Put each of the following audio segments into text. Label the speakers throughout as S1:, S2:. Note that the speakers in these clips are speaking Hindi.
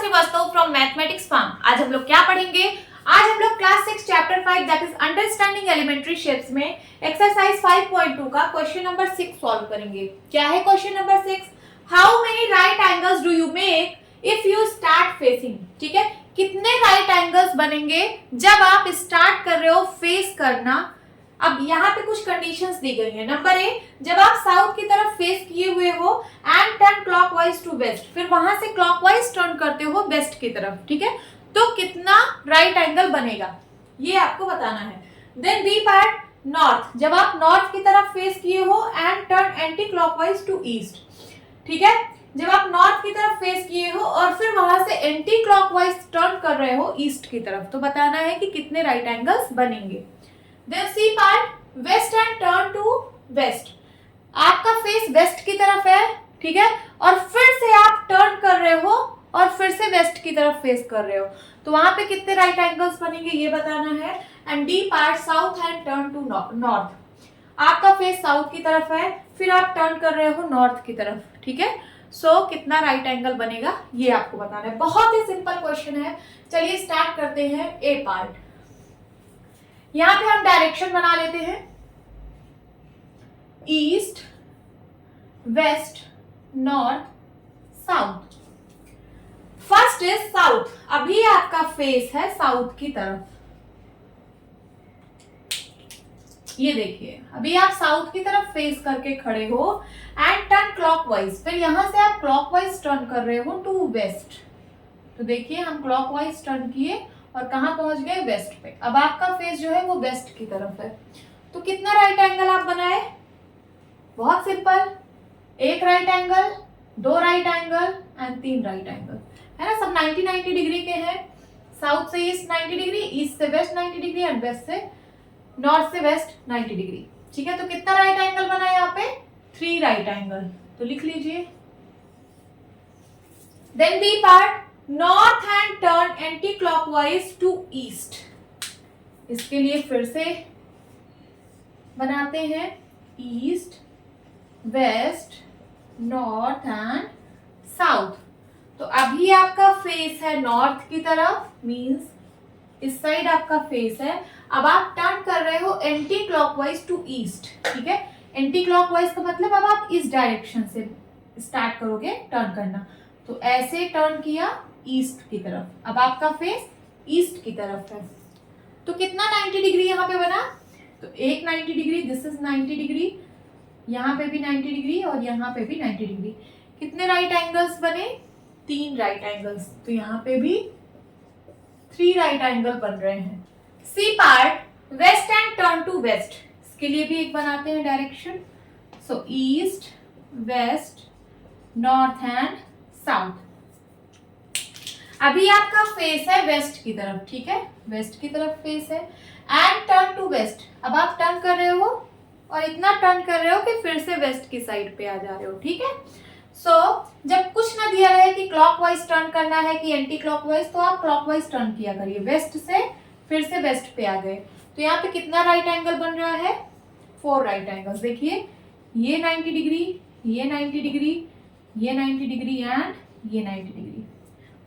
S1: Srivastava from mathematics farm. आज हम लोग क्या पढ़ेंगे? आज हम लोग class 6 chapter 5 that is understanding elementary shapes में एक्सरसाइज 5.2 का क्वेश्चन नंबर 6 सॉल्व करेंगे। क्या है question number 6? How many right angles do you make if you start facing? ठीक है, कितने राइट एंगल्स बनेंगे जब आप स्टार्ट कर रहे हो फेस करना। अब यहाँ पे कुछ कंडीशंस दी गई है। नंबर ए, जब आप साउथ की तरफ फेस किए हुए हो and turn clockwise to west, फिर वहां से क्लॉकवाइज टर्न करते हो वेस्ट की तरफ, ठीक है, तो कितना राइट एंगल बनेगा ये आपको बताना है। देन बी पार्ट, नॉर्थ, जब आप नॉर्थ की तरफ फेस किए हो and turn anti clockwise to east, ठीक है, जब आप नॉर्थ की तरफ फेस किए हो और फिर वहां से एंटी क्लॉकवाइज टर्न कर रहे हो ईस्ट की तरफ, तो बताना है कि कितने राइट एंगल्स बनेंगे। Then C part, west and turn to west, आपका फेस वेस्ट की तरफ है, ठीक है, और फिर से आप टर्न कर रहे हो और फिर से वेस्ट की तरफ फेस कर रहे हो, तो वहां पे कितने राइट एंगल्स बनेंगे ये बताना है। And D part, south and turn to north, आपका फेस साउथ की तरफ है, फिर आप टर्न कर रहे हो नॉर्थ की तरफ, ठीक है, सो कितना राइट एंगल बनेगा ये आपको बताना है। बहुत ही सिंपल क्वेश्चन है। चलिए स्टार्ट करते हैं ए पार्ट। यहां पे हम डायरेक्शन बना लेते हैं, east, west, north, south. First is south, अभी आपका फेस है साउथ की तरफ, ये देखिए अभी आप साउथ की तरफ फेस करके खड़े हो एंड टर्न क्लॉकवाइज, फिर यहां से आप क्लॉकवाइज टर्न कर रहे हो टू वेस्ट, तो देखिए हम क्लॉकवाइज टर्न किए और कहां पहुंच गए? वेस्ट पे। अब आपका फेस जो है वो वेस्ट की तरफ है, तो कितना राइट एंगल आप बनाए? बहुत सिंपल, एक राइट एंगल, दो राइट एंगल एंड तीन राइट एंगल, है ना। सब 90-90 डिग्री के हैं। साउथ से ईस्ट 90 डिग्री, ईस्ट से वेस्ट 90 डिग्री एंड वेस्ट से नॉर्थ से वेस्ट 90 डिग्री, ठीक है। तो कितना राइट एंगल बना यहाँ पे? 3 राइट एंगल, तो लिख लीजिए। Then B part, north and turn anti clockwise to east, इसके लिए फिर से बनाते हैं east, west, north and south. तो अभी आपका फेस है नॉर्थ की तरफ, मींस इस साइड आपका फेस है। अब आप टर्न कर रहे हो एंटी क्लॉकवाइज टू ईस्ट, ठीक है। एंटी क्लॉकवाइज का मतलब अब आप इस डायरेक्शन से स्टार्ट करोगे टर्न करना, तो ऐसे टर्न किया ईस्ट की तरफ, अब आपका फेस ईस्ट की तरफ है, तो कितना 90 डिग्री यहाँ पे बना? तो एक 90 डिग्री, दिस इज 90 डिग्री, यहाँ पे भी 90 डिग्री और यहाँ पे भी 90 डिग्री। कितने राइट एंगल्स बने? 3 राइट एंगल्स, तो यहाँ पे भी 3 राइट एंगल बन रहे हैं। C part, west and turn to west, इसके लिए भी एक बनाते हैं direction. So east, west, north and south. अभी आपका फेस है वेस्ट की तरफ, ठीक है, वेस्ट की तरफ फेस है एंड टर्न टू वेस्ट। अब आप टर्न कर रहे हो और इतना टर्न कर रहे हो कि फिर से वेस्ट की साइड पे आ जा रहे हो, ठीक है। सो जब कुछ ना दिया रहे कि क्लॉकवाइज टर्न करना है कि एंटी क्लॉकवाइज, तो आप क्लॉकवाइज टर्न किया करिए, वेस्ट से फिर से वेस्ट पे आ गए, तो यहाँ पे कितना राइट एंगल बन रहा है? 4 राइट एंगल्स। देखिए ये 90 डिग्री, ये 90 डिग्री, ये 90 डिग्री एंड ये 90 डिग्री,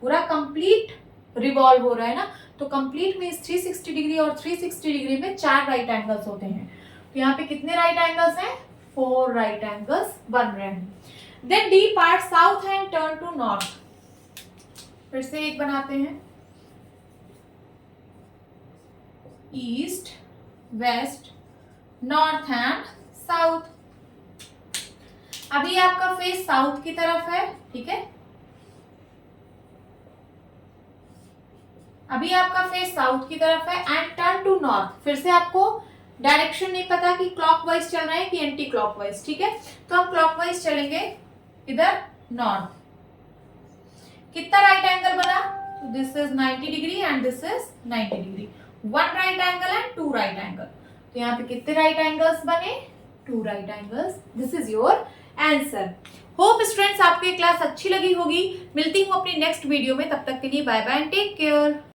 S1: पूरा कंप्लीट रिवॉल्व हो रहा है ना। तो कंप्लीट मींस 360 डिग्री और 360 डिग्री में 4 राइट एंगल्स होते हैं, तो यहाँ पे कितने राइट एंगल्स हैं? 4 राइट एंगल्स बन रहे हैं। Then D part, south and turn to north, फिर से एक बनाते हैं, east, west, north and south. अभी आपका फेस साउथ की तरफ है, ठीक है, अभी आपका फेस साउथ की तरफ है एंड टर्न टू नॉर्थ। फिर से आपको डायरेक्शन नहीं पता कि क्लॉकवाइज चल रहे हैं कि एंटी क्लॉकवाइज, ठीक है, तो हम क्लॉकवाइज चलेंगे इधर नॉर्थ। कितना राइट एंगल बना? तो this is 90 degree and this is 90 degree, 1 right angle and 2 right angle, तो यहाँ पे कितने राइट एंगल्स बने? 2 right angles. This is your answer. Hope students आपको ये क्लास अच्छी लगी होगी। मिलती हूँ अपनी नेक्स्ट वीडियो में, तब तक के लिए bye bye and take care.